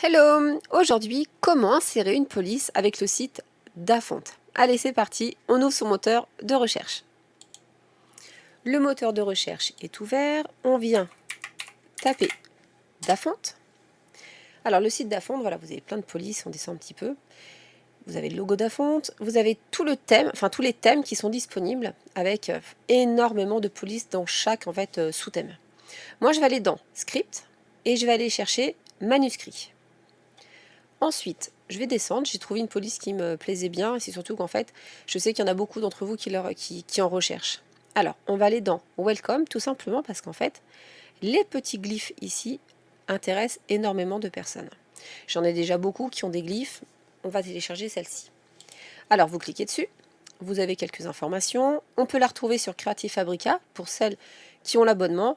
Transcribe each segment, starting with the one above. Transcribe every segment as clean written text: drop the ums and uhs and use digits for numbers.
Hello! Aujourd'hui, comment insérer une police avec le site Dafont? Allez, c'est parti, on ouvre son moteur de recherche. Le moteur de recherche est ouvert, on vient taper Dafont. Alors le site Dafont, voilà, vous avez plein de polices, on descend un petit peu. Vous avez le logo Dafont, vous avez tout le thème, enfin tous les thèmes qui sont disponibles avec énormément de polices dans chaque sous-thème. Moi je vais aller dans Script et je vais aller chercher Manuscrit. Ensuite, je vais descendre, j'ai trouvé une police qui me plaisait bien, et c'est surtout qu'en fait, je sais qu'il y en a beaucoup d'entre vous qui en recherchent. Alors, on va aller dans Welcome, tout simplement parce qu'en fait, les petits glyphes ici intéressent énormément de personnes. J'en ai déjà beaucoup qui ont des glyphes, on va télécharger celle-ci. Alors, vous cliquez dessus, vous avez quelques informations, on peut la retrouver sur Creative Fabrica pour celles qui ont l'abonnement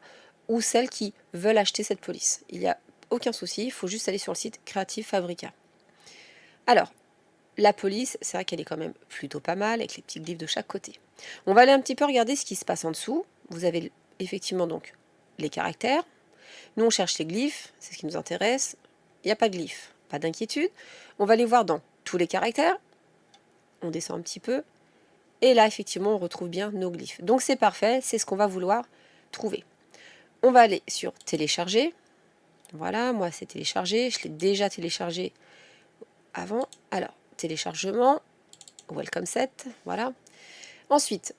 ou celles qui veulent acheter cette police. Il n'y a aucun souci, il faut juste aller sur le site Creative Fabrica. Alors, la police, c'est vrai qu'elle est quand même plutôt pas mal, avec les petits glyphes de chaque côté. On va aller un petit peu regarder ce qui se passe en dessous. Vous avez effectivement donc les caractères. Nous, on cherche les glyphes, c'est ce qui nous intéresse. Il n'y a pas de glyphes, pas d'inquiétude. On va les voir dans tous les caractères. On descend un petit peu. Et là, effectivement, on retrouve bien nos glyphes. Donc c'est parfait, c'est ce qu'on va vouloir trouver. On va aller sur télécharger. Voilà, moi c'est téléchargé, je l'ai déjà téléchargé avant. Alors, téléchargement, Welcome Set, voilà. Ensuite,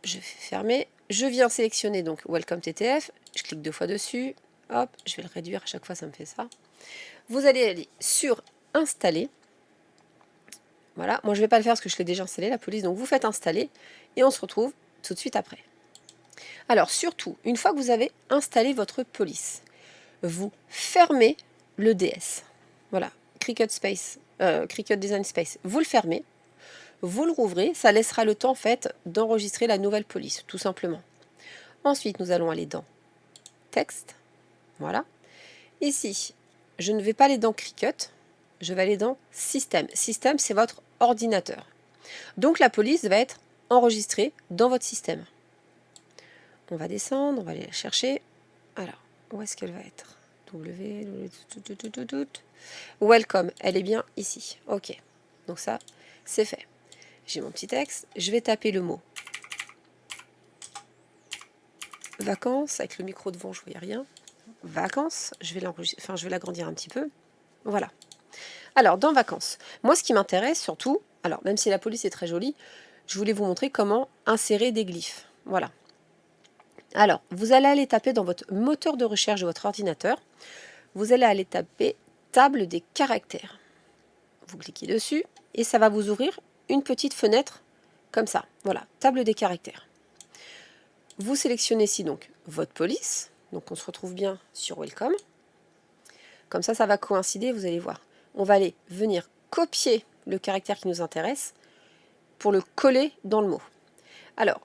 je vais fermer, je viens sélectionner donc Welcome TTF, je clique 2 fois dessus, hop, je vais le réduire, à chaque fois ça me fait ça. Vous allez aller sur Installer. Voilà, moi je ne vais pas le faire parce que je l'ai déjà installé, la police, donc vous faites installer et on se retrouve tout de suite après. Alors surtout, une fois que vous avez installé votre police, vous fermez le DS. Voilà, Cricut Design Space, vous le fermez, vous le rouvrez, ça laissera le temps en fait d'enregistrer la nouvelle police, tout simplement. Ensuite, nous allons aller dans Texte, voilà. Ici, je ne vais pas aller dans Cricut, je vais aller dans Système. Système, c'est votre ordinateur. Donc la police va être enregistrée dans votre système. On va descendre, on va aller la chercher. Alors, où est-ce qu'elle va être? Welcome, elle est bien ici. Ok, donc ça, c'est fait. J'ai mon petit texte, je vais taper le mot vacances, avec le micro devant, je ne voyais rien. Vacances, je vais l'agrandir un petit peu. Voilà. Alors, dans vacances, moi ce qui m'intéresse surtout, alors même si la police est très jolie, je voulais vous montrer comment insérer des glyphes. Voilà. Alors, vous allez aller taper dans votre moteur de recherche de votre ordinateur, vous allez aller taper table des caractères. Vous cliquez dessus et ça va vous ouvrir une petite fenêtre comme ça. Voilà, table des caractères. Vous sélectionnez ici donc votre police, donc on se retrouve bien sur Welcome. Comme ça va coïncider, vous allez voir. On va aller venir copier le caractère qui nous intéresse pour le coller dans le mot. Alors,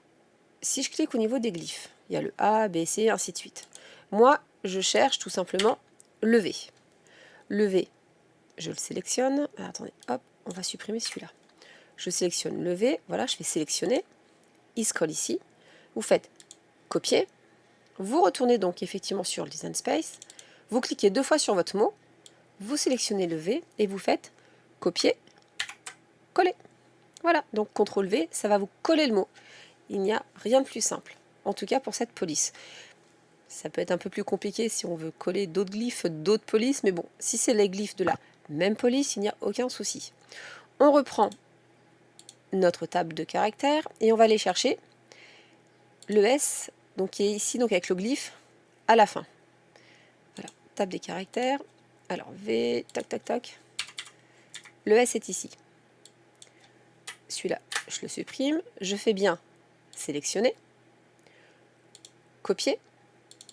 si je clique au niveau des glyphes, il y a le A, B, C, ainsi de suite. Moi, je cherche tout simplement le V. Le V, je le sélectionne. Alors, attendez, hop, on va supprimer celui-là. Je sélectionne le V, voilà, je vais sélectionner. Il se colle ici. Vous faites copier. Vous retournez donc effectivement sur le Design Space. Vous cliquez 2 fois sur votre mot. Vous sélectionnez le V et vous faites copier, coller. Voilà, donc CTRL V, ça va vous coller le mot. Il n'y a rien de plus simple, en tout cas pour cette police. Ça peut être un peu plus compliqué si on veut coller d'autres glyphes, d'autres polices, mais bon, si c'est les glyphes de la même police, il n'y a aucun souci. On reprend notre table de caractères et on va aller chercher le S, donc qui est ici, donc avec le glyphe à la fin. Voilà, table des caractères. Alors V, tac, tac, tac. Le S est ici. Celui-là, je le supprime. Je fais bien sélectionner, copier.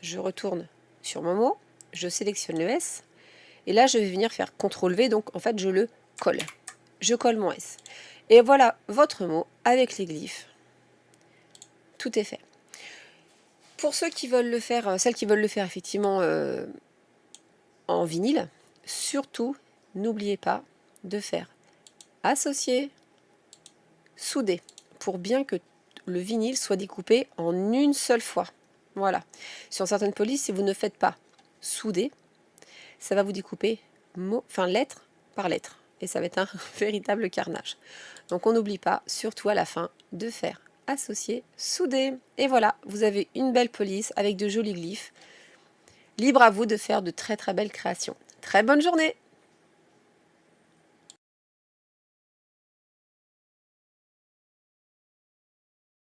Je retourne sur mon mot. Je sélectionne le S. Et là, je vais venir faire CTRL V. Donc, en fait, je le colle. Je colle mon S. Et voilà votre mot avec les glyphes. Tout est fait. Pour ceux qui veulent le faire, celles qui veulent le faire effectivement en vinyle, surtout, n'oubliez pas de faire associer, souder, pour bien que le vinyle soit découpé en une seule fois. Voilà. Sur certaines polices, si vous ne faites pas souder, ça va vous découper mot, enfin lettre par lettre. Et ça va être un véritable carnage. Donc on n'oublie pas, surtout à la fin, de faire associer, souder. Et voilà, vous avez une belle police avec de jolis glyphes. Libre à vous de faire de très très belles créations. Très bonne journée!